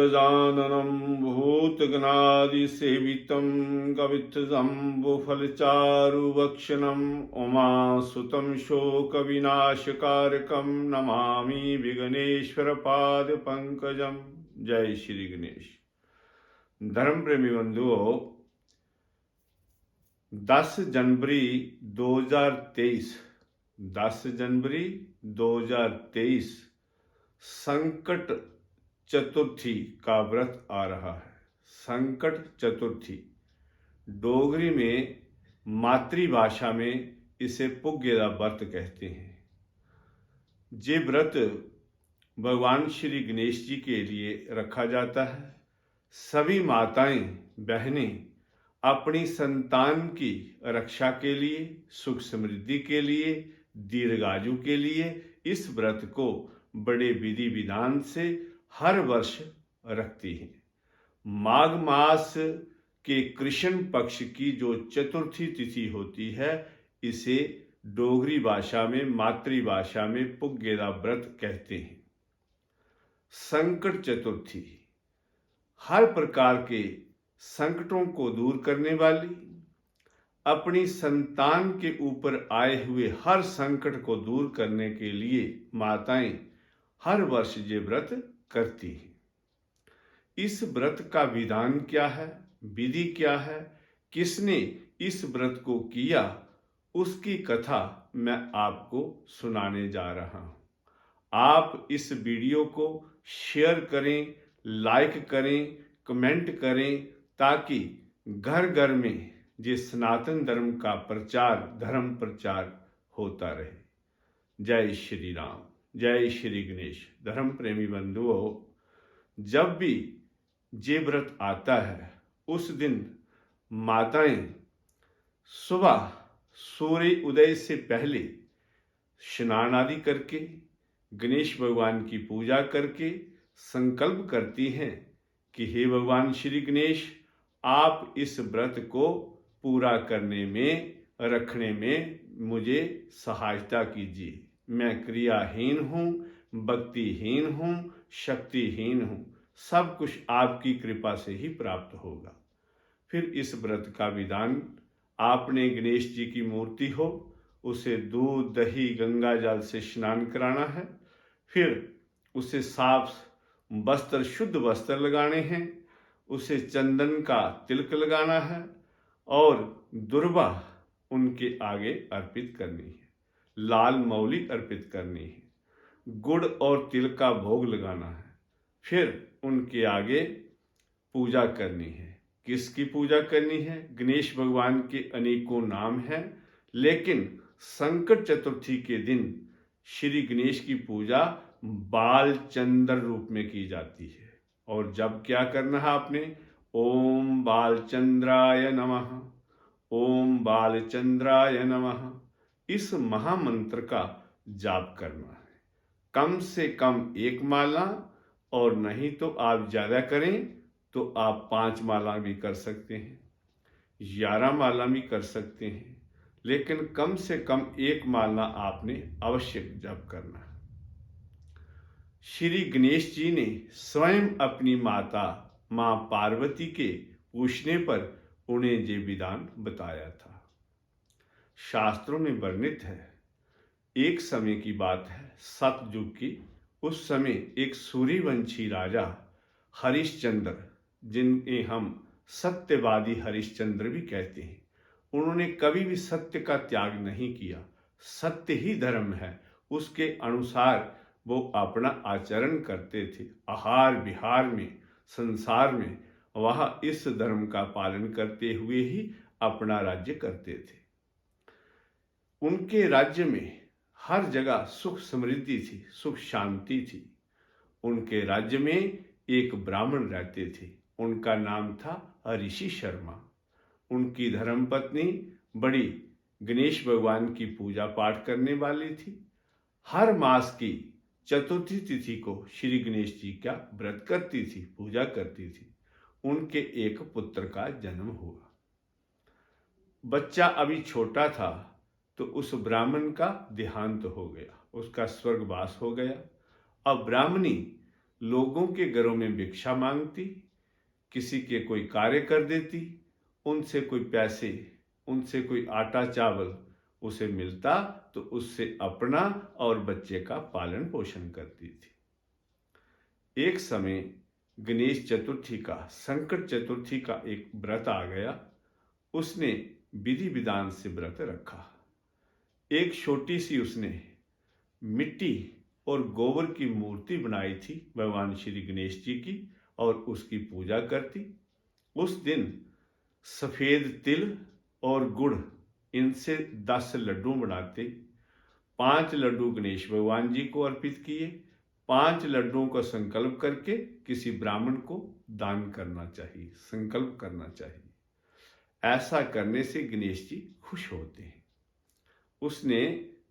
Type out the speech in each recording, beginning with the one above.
गजाननं भूतगणादिसेवितं कवित्तजम्बुफलचारुभक्षणम् उमासुतं शोकविनाशकारकं नमामि विघ्नेश्वरपादपङ्कजं। जय श्री गणेश। धर्म प्रेमी बंधुओं, 10 जनवरी 2023 संकट चतुर्थी का व्रत आ रहा है। संकट चतुर्थी डोगरी में मातृभाषा में इसे पुग्य दा व्रत कहते हैं। ये व्रत भगवान श्री गणेश जी के लिए रखा जाता है। सभी माताएं बहनें अपनी संतान की रक्षा के लिए, सुख समृद्धि के लिए, दीर्घायु के लिए इस व्रत को बड़े विधि विधान से हर वर्ष रखती है। माघ मास के कृष्ण पक्ष की जो चतुर्थी तिथि होती है, इसे डोगरी भाषा में, मातृभाषा में पुग्येदा व्रत कहते हैं। संकट चतुर्थी हर प्रकार के संकटों को दूर करने वाली, अपनी संतान के ऊपर आए हुए हर संकट को दूर करने के लिए माताएं हर वर्ष ये व्रत करती है। इस व्रत का विधान क्या है, विधि क्या है, किसने इस व्रत को किया, उसकी कथा मैं आपको सुनाने जा रहा हूं। आप इस वीडियो को शेयर करें, लाइक करें, कमेंट करें, ताकि घर घर में ये सनातन धर्म का धर्म प्रचार होता रहे। जय श्री राम, जय श्री गणेश। धर्म प्रेमी बंधुओं, जब भी ये व्रत आता है उस दिन माताएं सुबह सूर्य उदय से पहले स्नान आदि करके गणेश भगवान की पूजा करके संकल्प करती हैं कि हे भगवान श्री गणेश, आप इस व्रत को पूरा करने में, रखने में मुझे सहायता कीजिए। मैं क्रियाहीन हूँ, भक्तिहीन हूँ, शक्तिहीन हूँ, सब कुछ आपकी कृपा से ही प्राप्त होगा। फिर इस व्रत का विधान, आपने गणेश जी की मूर्ति हो, उसे दूध दही गंगा जल से स्नान कराना है। फिर उसे साफ वस्त्र, शुद्ध वस्त्र लगाने हैं, उसे चंदन का तिलक लगाना है और दुर्वा उनके आगे अर्पित करनी है, लाल मौली अर्पित करनी है, गुड़ और तिल का भोग लगाना है। फिर उनके आगे पूजा करनी है। किसकी पूजा करनी है? गणेश भगवान के अनेकों नाम हैं, लेकिन संकट चतुर्थी के दिन श्री गणेश की पूजा बालचंद्र रूप में की जाती है। और जब क्या करना है आपने? ओम बालचंद्राय नमः, ओम बालचंद्राय नमः, इस महामंत्र का जाप करना है। कम से कम 1 माला, और नहीं तो आप ज्यादा करें तो आप 5 माला भी कर सकते हैं, 11 माला भी कर सकते हैं, लेकिन कम से कम 1 माला आपने अवश्य जप करना है। श्री गणेश जी ने स्वयं अपनी माता मां पार्वती के पूछने पर उन्हें ये विधान बताया था। शास्त्रों में वर्णित है, एक समय की बात है, सतयुग की। उस समय एक सूर्यवंशी राजा हरिश्चंद्र, जिन्हें हम सत्यवादी हरिश्चंद्र भी कहते हैं, उन्होंने कभी भी सत्य का त्याग नहीं किया। सत्य ही धर्म है, उसके अनुसार वो अपना आचरण करते थे। आहार विहार में, संसार में, वह इस धर्म का पालन करते हुए ही अपना राज्य करते थे। उनके राज्य में हर जगह सुख समृद्धि थी, सुख शांति थी। उनके राज्य में एक ब्राह्मण रहते थे, उनका नाम था ऋषि शर्मा। उनकी धर्मपत्नी बड़ी गणेश भगवान की पूजा पाठ करने वाली थी। हर मास की चतुर्थी तिथि को श्री गणेश जी का व्रत करती थी, पूजा करती थी। उनके एक पुत्र का जन्म हुआ। बच्चा अभी छोटा था तो उस ब्राह्मण का देहांत हो गया, उसका स्वर्गवास हो गया। अब ब्राह्मणी लोगों के घरों में भिक्षा मांगती, किसी के कोई कार्य कर देती, उनसे कोई पैसे, उनसे कोई आटा चावल उसे मिलता तो उससे अपना और बच्चे का पालन पोषण करती थी। एक समय गणेश चतुर्थी का, संकट चतुर्थी का एक व्रत आ गया। उसने विधि विधान से व्रत रखा। एक छोटी सी उसने मिट्टी और गोबर की मूर्ति बनाई थी भगवान श्री गणेश जी की और उसकी पूजा करती। उस दिन सफेद तिल और गुड़ इनसे 10 लड्डू बनाते। 5 लड्डू गणेश भगवान जी को अर्पित किए। 5 लड्डुओं का संकल्प करके किसी ब्राह्मण को दान करना चाहिए, संकल्प करना चाहिए। ऐसा करने से गणेश जी खुश होते हैं। उसने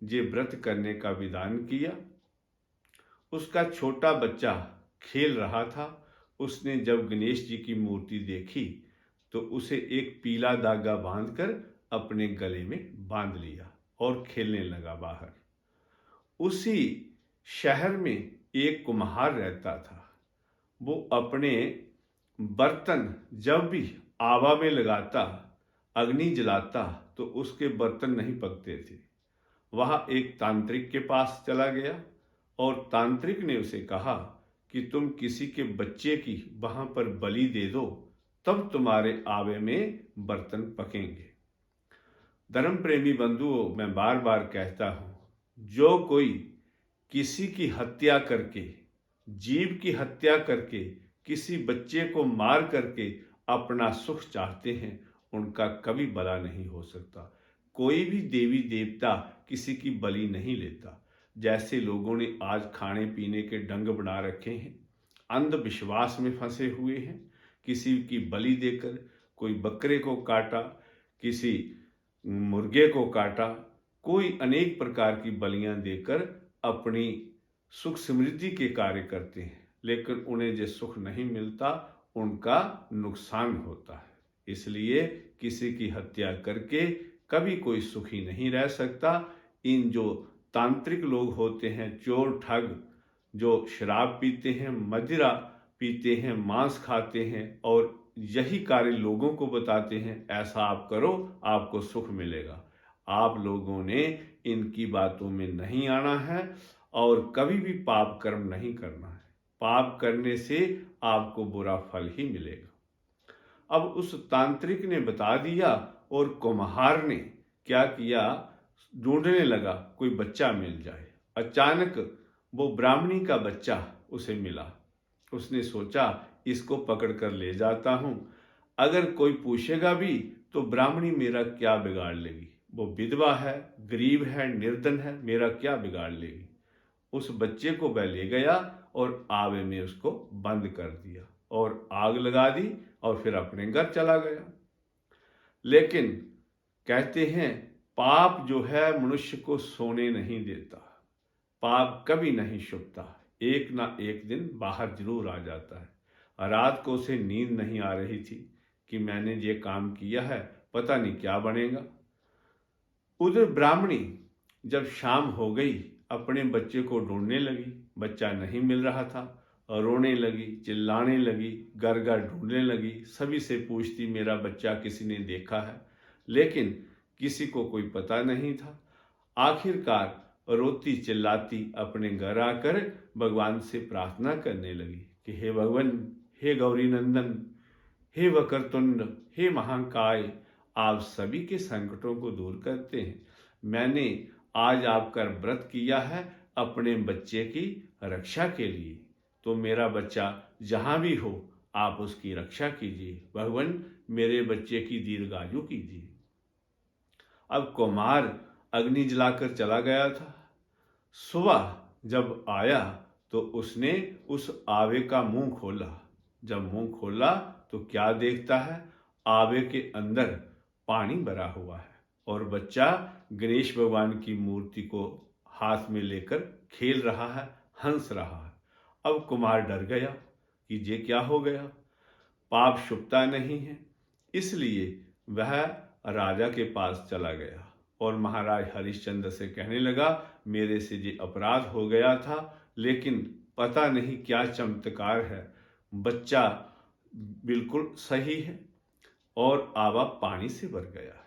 ये व्रत करने का विधान किया। उसका छोटा बच्चा खेल रहा था। उसने जब गणेश जी की मूर्ति देखी तो उसे एक पीला धागा बांधकर अपने गले में बांध लिया और खेलने लगा बाहर। उसी शहर में एक कुम्हार रहता था। वो अपने बर्तन जब भी आवा में लगाता, अग्नि जलाता तो उसके बर्तन नहीं पकते थे। वह एक तांत्रिक के पास चला गया और तांत्रिक ने उसे कहा कि तुम किसी के बच्चे की वहां पर बलि दे दो, तब तुम्हारे आवे में बर्तन पकेंगे। धर्म प्रेमी बंधुओं, मैं बार बार कहता हूं, जो कोई किसी की हत्या करके, जीव की हत्या करके, किसी बच्चे को मार करके अपना सुख चाहते हैं, उनका कभी भला नहीं हो सकता। कोई भी देवी देवता किसी की बलि नहीं लेता। जैसे लोगों ने आज खाने पीने के ढंग बना रखे हैं, अंधविश्वास में फंसे हुए हैं, किसी की बलि देकर, कोई बकरे को काटा, किसी मुर्गे को काटा, कोई अनेक प्रकार की बलियां देकर अपनी सुख समृद्धि के कार्य करते हैं, लेकिन उन्हें जो सुख नहीं मिलता उनका नुकसान होता है। इसलिए किसी की हत्या करके कभी कोई सुखी नहीं रह सकता। इन जो तांत्रिक लोग होते हैं, चोर ठग, जो शराब पीते हैं, मदिरा पीते हैं, मांस खाते हैं और यही कार्य लोगों को बताते हैं, ऐसा आप करो आपको सुख मिलेगा। आप लोगों ने इनकी बातों में नहीं आना है और कभी भी पाप कर्म नहीं करना है। पाप करने से आपको बुरा फल ही मिलेगा। अब उस तांत्रिक ने बता दिया और कुम्हार ने क्या किया, ढूंढने लगा कोई बच्चा मिल जाए। अचानक वो ब्राह्मणी का बच्चा उसे मिला। उसने सोचा इसको पकड़ कर ले जाता हूं, अगर कोई पूछेगा भी तो ब्राह्मणी मेरा क्या बिगाड़ लेगी, वो विधवा है, गरीब है, निर्धन है, मेरा क्या बिगाड़ लेगी। उस बच्चे को वह ले गया और आवे में उसको बंद कर दिया और आग लगा दी और फिर अपने घर चला गया। लेकिन कहते हैं पाप जो है मनुष्य को सोने नहीं देता, पाप कभी नहीं छुपता, एक ना एक दिन बाहर जरूर आ जाता है। रात को उसे नींद नहीं आ रही थी कि मैंने ये काम किया है, पता नहीं क्या बनेगा। उधर ब्राह्मणी जब शाम हो गई अपने बच्चे को ढूंढने लगी, बच्चा नहीं मिल रहा था, रोने लगी, चिल्लाने लगी, घर घर ढूंढने लगी, सभी से पूछती मेरा बच्चा किसी ने देखा है, लेकिन किसी को कोई पता नहीं था। आखिरकार रोती चिल्लाती अपने घर आकर भगवान से प्रार्थना करने लगी कि हे भगवान, हे गौरी नंदन, हे वक्रतुंड, हे महाकाय, आप सभी के संकटों को दूर करते हैं। मैंने आज आपका व्रत किया है अपने बच्चे की रक्षा के लिए, तो मेरा बच्चा जहां भी हो आप उसकी रक्षा कीजिए। भगवान मेरे बच्चे की दीर्घायु कीजिए। अब कुम्हार अग्नि जलाकर चला गया था। सुबह जब आया तो उसने उस आवे का मुंह खोला। जब मुंह खोला तो क्या देखता है, आवे के अंदर पानी भरा हुआ है और बच्चा गणेश भगवान की मूर्ति को हाथ में लेकर खेल रहा है, हंस रहा है। अब कुम्हार डर गया कि ये क्या हो गया, पाप छुपता नहीं है, इसलिए वह राजा के पास चला गया और महाराज हरिश्चंद्र से कहने लगा मेरे से ये अपराध हो गया था, लेकिन पता नहीं क्या चमत्कार है, बच्चा बिल्कुल सही है और आवा पानी से भर गया है।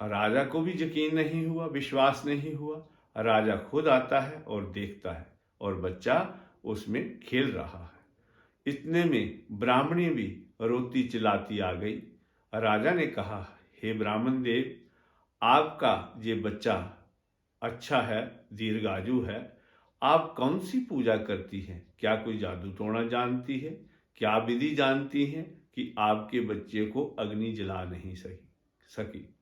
राजा को भी यकीन नहीं हुआ, विश्वास नहीं हुआ। राजा खुद आता है और देखता है और बच्चा उसमें खेल रहा है। इतने में ब्राह्मणी भी रोती चिल्लाती आ गई। राजा ने कहा, हे ब्राह्मण देव, आपका ये बच्चा अच्छा है, दीर्घायु है। आप कौन सी पूजा करती हैं? क्या कोई जादू टोना जानती है? क्या विधि जानती हैं कि आपके बच्चे को अग्नि जला नहीं सकी?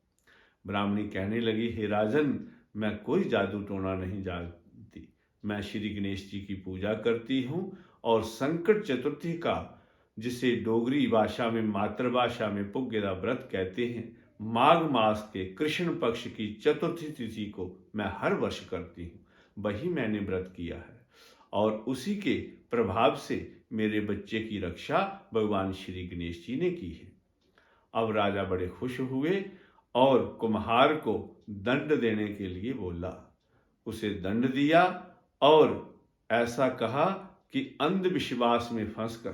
ब्राह्मणी कहने लगी, हे राजन, मैं कोई जादू टोना नहीं जानती। मैं श्री गणेश जी की पूजा करती हूँ और संकट चतुर्थी का, जिसे डोगरी भाषा में, मातृभाषा में पुग्यदा व्रत कहते हैं, माघ मास के कृष्ण पक्ष की चतुर्थी तिथि को मैं हर वर्ष करती हूँ। वही मैंने व्रत किया है और उसी के प्रभाव से मेरे बच्चे की रक्षा भगवान श्री गणेश जी ने की है। अब राजा बड़े खुश हुए और कुम्हार को दंड देने के लिए बोला। उसे दंड दिया और ऐसा कहा कि अंधविश्वास में फंसकर,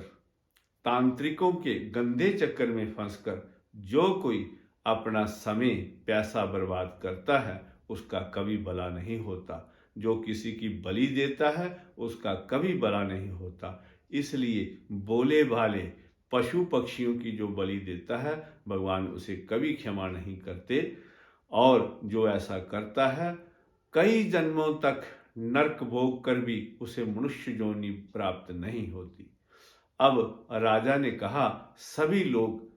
तांत्रिकों के गंदे चक्कर में फंसकर जो कोई अपना समय पैसा बर्बाद करता है उसका कभी भला नहीं होता। जो किसी की बलि देता है उसका कभी भला नहीं होता। इसलिए बोले भाले पशु पक्षियों की जो बलि देता है भगवान उसे कभी क्षमा नहीं करते, और जो ऐसा करता है कई जन्मों तक नरक भोग कर भी उसे मनुष्य योनि प्राप्त नहीं होती। अब राजा ने कहा, सभी लोग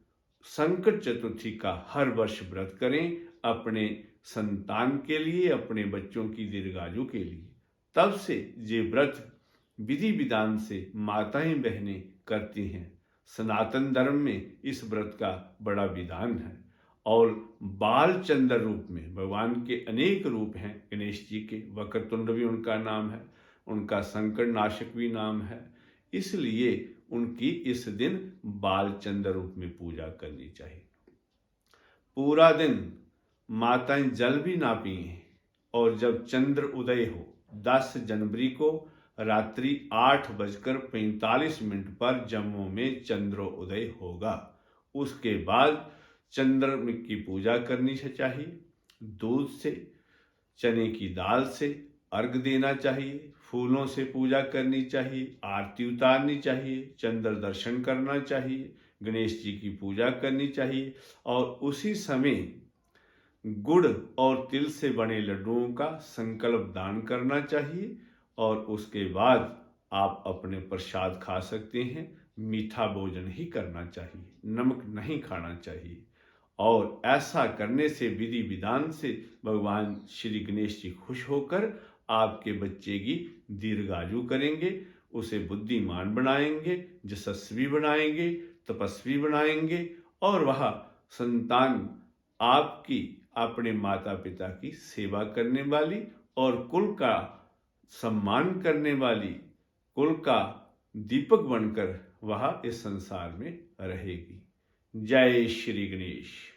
संकट चतुर्थी का हर वर्ष व्रत करें, अपने संतान के लिए, अपने बच्चों की दीर्घायु के लिए। तब से ये व्रत विधि विधान से माताएं बहनें करती हैं। सनातन धर्म में इस व्रत का बड़ा विधान है और बाल चंद्र रूप में भगवान के अनेक रूप हैं। गणेश जी के वक्रतुंड भी उनका नाम है, उनका संकट नाशक भी नाम है। इसलिए उनकी इस दिन बाल चंद्र रूप में पूजा करनी चाहिए। पूरा दिन माताएं जल भी ना पिए और जब चंद्र उदय हो 10 जनवरी को रात्रि 8:45 पर जम्मू में चंद्रोदय होगा। उसके बाद चंद्र की पूजा करनी चाहिए। दूध से, चने की दाल से अर्घ देना चाहिए, फूलों से पूजा करनी चाहिए, आरती उतारनी चाहिए, चंद्र दर्शन करना चाहिए, गणेश जी की पूजा करनी चाहिए और उसी समय गुड़ और तिल से बने लड्डुओं का संकल्प दान करना चाहिए। और उसके बाद आप अपने प्रसाद खा सकते हैं। मीठा भोजन ही करना चाहिए, नमक नहीं खाना चाहिए। और ऐसा करने से विधि विधान से भगवान श्री गणेश जी खुश होकर आपके बच्चे की दीर्घायु करेंगे, उसे बुद्धिमान बनाएंगे, यशस्वी बनाएंगे, तपस्वी बनाएंगे और वह संतान आपकी, अपने माता पिता की सेवा करने वाली और कुल का सम्मान करने वाली, कुल का दीपक बनकर वह इस संसार में रहेगी। जय श्री गणेश।